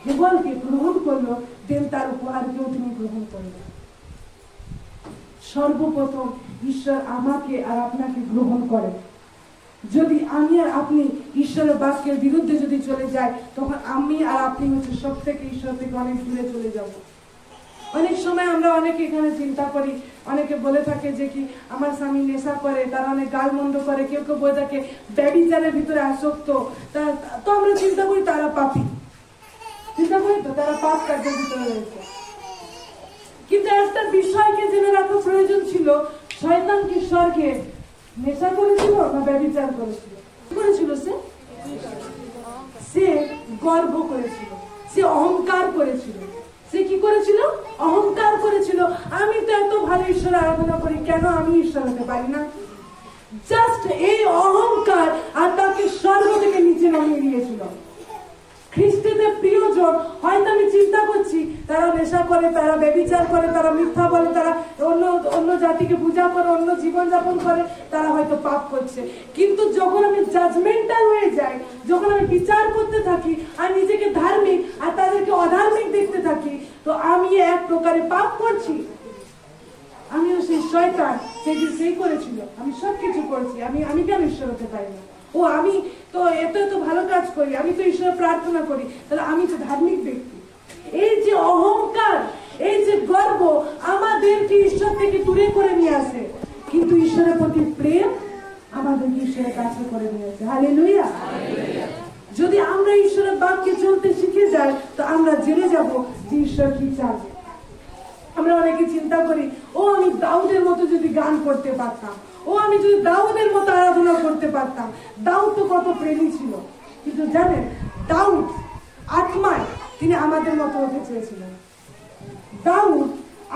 হেবলকে গ্রহণ করলো, দেন তার উপহারকেও তিনি গ্রহণ করলেন। সর্বপ্রথম ঈশ্বর আমাকে আর আপনাকে গ্রহণ করেন। যদি আমি আর আপনি ঈশ্বরের বাক্যের বিরুদ্ধে যদি চলে যাই, তখন আমি আর আপনি হচ্ছে সব থেকে ঈশ্বর থেকে অনেক দূরে চলে যাব। অনেক সময় আমরা অনেকে এখানে চিন্তা করি, অনেকে বলে থাকে যে কি আমার স্বামী নেশা করে, তারা অনেক গালমন্দ করে, কেউ কেউ বলে থাকে ব্যভিচারের ভিতরে আসক্ত, তো আমরা চিন্তা করি তারা পাপী, চিন্তা করি তো তারা পাপ কার্যের ভিতরে রয়েছে। কিন্তু একটা বিষয়কে জেনে রাখা প্রয়োজন ছিল, শয়তান কি স্বর্গে নেশা করেছিল না ব্যভিচার করেছিল? করেছিল সে গর্ব করেছিল, সে অহংকার করেছিল। সে কি করেছিল? অহংকার করেছিল। আমি তো এত ভালো ঈশ্বর আরাধনা করি, কেন আমি ঈশ্বর হতে পারি না? জাস্ট এই অহংকার আর তাকে স্বর্গ থেকে নিচে নামিয়ে দিয়েছিল। খ্রিস্টদের প্রিয়জন, হয়তো আমি চিন্তা করছি তারা নেশা করে, তারা ব্যভিচার করে, তারা মিথ্যা বলে, তারা অন্য জাতিকে পূজা করে, অন্য জীবনযাপন করে, তারা হয়তো পাপ করছে। কিন্তু যখন আমি জাজমেন্টাল হয়ে যাই, যখন আমি বিচার করতে থাকি আর নিজেকে ধার্মিক আর তাদেরকে অধার্মিক দেখতে থাকি, তো আমি এক প্রকারে পাপ করছি। আমিও সেই শয়তান, সেই করেছিল, আমি সবকিছু করছি, আমি কেন ঈশ্বর হতে পারি না? ও আমি তো এত ভালো কাজ করি, আমি তো ঈশ্বর প্রার্থনা করি, তাহলে আমি তো ধার্মিক ব্যক্তি। এই যে অহংকার, এই যে গর্ব আমাদেরকে ঈশ্বর থেকে দূরে করে নিয়ে আসে, কিন্তু ঈশ্বরের প্রতি প্রেম আমাদেরকে ঈশ্বরের কাছে করে নিয়ে আসে। হালেলুয়া। যদি আমরা ঈশ্বরের বাক্যে চলতে শিখে যাই, তো আমরা জেনে যাব যে ঈশ্বর কি চান। আমরা অনেকে চিন্তা করি, আমি দাউদের মতো যদি গান করতে পারতাম, আমি যদি দাউদের মতো আরাধনা করতে পারতাম। দাউদ তো কত প্রেমী ছিল, কিন্তু জানেন দাউদ আত্মায় তিনি আমাদের মতো হতে চেয়েছিলেন। দাউদ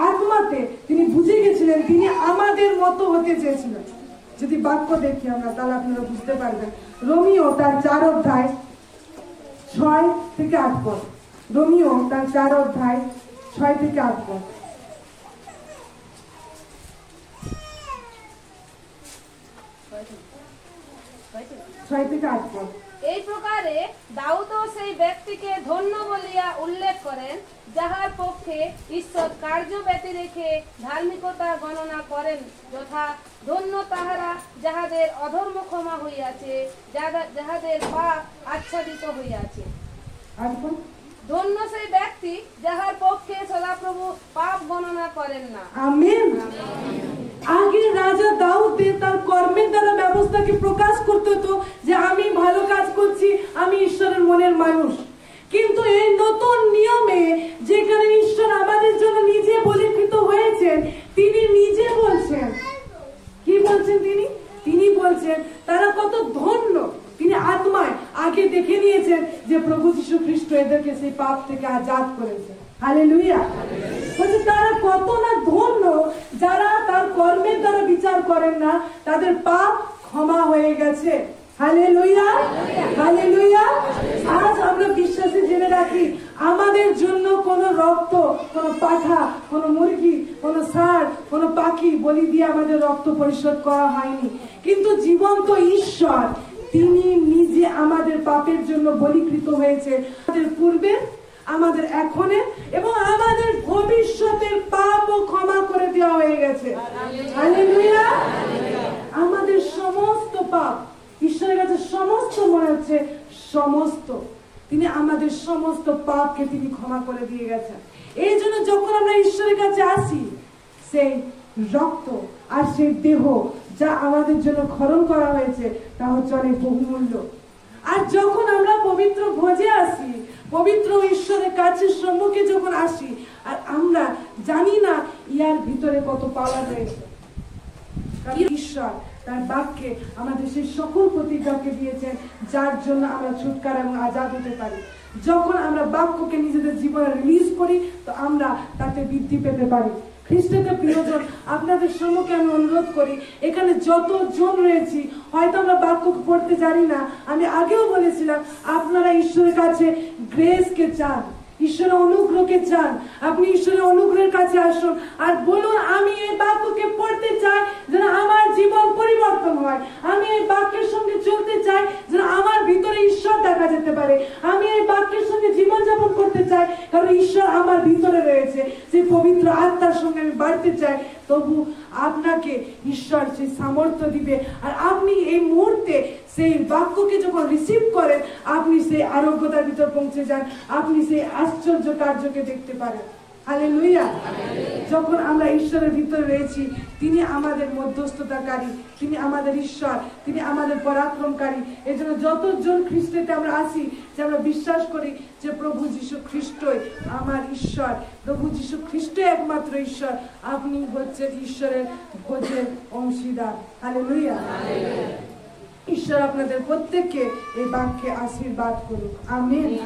আত্মাতে তিনি বুঝে গেছিলেন তিনি আমাদের মতো হতে চেয়েছিলেন। যদি বাক্য দেখি আমরা, তাহলে আপনারা বুঝতে পারবেন। রোমিও তার 4 অধ্যায় 6 থেকে 8 পদ। রোমিও তার 4 অধ্যায় 6 থেকে 8 পদ। এই প্রকারে দাউদও সেই ব্যক্তিকে ধন্য বলিয়া উল্লেখ করেন, যাহার পক্ষে ঈশ্বর কার্য ব্যতি রেখে ধার্মিকতা গণনা করেন, যথা ধন্য তাহারা যাহাদের অধর্ম ক্ষমা হইয়াছে, যাহাদের পাপ আচ্ছাদিত হইয়াছে। ধন্য সেই ব্যক্তি যাহার পক্ষে সদাপ্রভু পাপ গণনা করেন না। আমেন। আগে রাজা দাউদ তার কর্মের দ্বারা ব্যবস্থাকে প্রকাশ করতে হতো যে আমি ভালো কাজ করছি, আমি ঈশ্বরের মনের মানুষ। কিন্তু এই নতুন নিয়মে যেখানে ঈশ্বর আমাদের জন্য নিজে বলীকৃত হয়েছেন, তিনি নিজে বলছেন, কি বলছেন তিনি বলছেন তারা কত ধন্য। তিনি আত্মায় আগে দেখে নিয়েছেন যে প্রভু যীশু খ্রিস্ট এদেরকে সেই পাপ থেকে আজাদ করেছেন। হালেলুয়া। বলছে তারা কত না ধন্য, যারা তার কর্মের দ্বারা বিচার করেন না, তাদের পাপ ক্ষমা হয়ে গেছে। Hallelujah, hallelujah. আজ আমরা বিশ্বাসে জেনে রাখি, আমাদের জন্য কোন রক্ত, কোন পাঠা, কোন মুরগি, কোন ষাঁড়, কোন পাখি বলি দিয়ে আমাদের রক্ত পরিশোধ করা হয়নি। কিন্তু জীবন্ত ঈশ্বর তিনি নিজে আমাদের পাপের জন্য বলীকৃত হয়েছে। আমাদের পূর্বে, আমাদের এখনের এবং আমাদের ভবিষ্যতের পাপও ক্ষমা করে দেওয়া হয়ে গেছে। হালেলুয়া। আমাদের সমস্ত পাপ ঈশ্বরের কাছে সমস্ত মনে হচ্ছে সমস্ত, তিনি আমাদের সমস্ত পাপকে তিনি ক্ষমা করে দিয়ে গেছেন। এই জন্য যখন আমরা ঈশ্বরের কাছে আসি, সেই রক্ত আর সেই দেহ যা আমাদের জন্য খরণ করা হয়েছে তা হচ্ছে অনেক বহুমূল্য। আর যখন আমরা পবিত্র ভোজে আসি, পবিত্র ঈশ্বরের কাছে সম্মুখে যখন আসি, আর আমরা জানি না ইয়ার ভিতরে কত পাওয়া রয়েছে, ঈশ্বর তার বাক্যে আমাদের সেই সকল প্রতিজ্ঞাকে দিয়েছেন, যার জন্য আমরা ছুটকারা এবং আজাদ হতে পারি। যখন আমরা বাক্যকে নিজেদের জীবনে রিলিজ করি, তো আমরা তাতে বৃদ্ধি পেতে পারি। খ্রিস্টতে প্রিয়জন, আপনাদের সম্মুখে আমি অনুরোধ করি, এখানে যতজন রয়েছি হয়তো আমরা বাক্য পড়তে জানি না। আমি আগেও বলেছিলাম, আপনারা ঈশ্বরের কাছে গ্রেসকে চান, ঈশ্বরের অনুগ্রহকে চান। আপনি ঈশ্বরের অনুগ্রহের কাছে আসুন আর বলুন, আমি এই বাক্যকে পড়তে চাই যেন আমার জীবন পরিবর্তন হয়। আমি এই বাক্যের সঙ্গে চলতে চাই যেন আমার ভিতরে ঈশ্বর দেখা যেতে পারে। আমি এই বাক্যের সঙ্গে জীবনযাপন করতে চাই, কারণ ঈশ্বর আমার ভিতরে রয়েছে। সেই পবিত্র আত্মার সঙ্গে আমি বাড়তে চাই। তবু আপনাকে ঈশ্বর সেই সামর্থ্য দিবে, আর আপনি এই মুহূর্তে সেই বাক্যকে যখন রিসিভ করেন, আপনি সেই আরোগ্যতার ভিতর পৌঁছে যান, আপনি সেই আশ্চর্য কার্যকে দেখতে পারেন। হালেলুয়া। যখন আমরা ঈশ্বরের ভিতরে রয়েছি, তিনি আমাদের মধ্যস্থতাকারী, তিনি আমাদের ঈশ্বর, তিনি আমাদের পরাক্রমকারী। এই জন্য যতজন খ্রিস্টেতে আমরা আসি, যে আমরা বিশ্বাস করি যে প্রভু যীশু খ্রিস্টই আমার ঈশ্বর, প্রভু যীশু খ্রিস্টই একমাত্র ঈশ্বর, আপনি হচ্ছেন ঈশ্বরের ভোজের অংশীদার। হালেলুয়া। ঈশ্বর আপনাদের প্রত্যেককে এই বাক্যে আশীর্বাদ করুক। আমেন।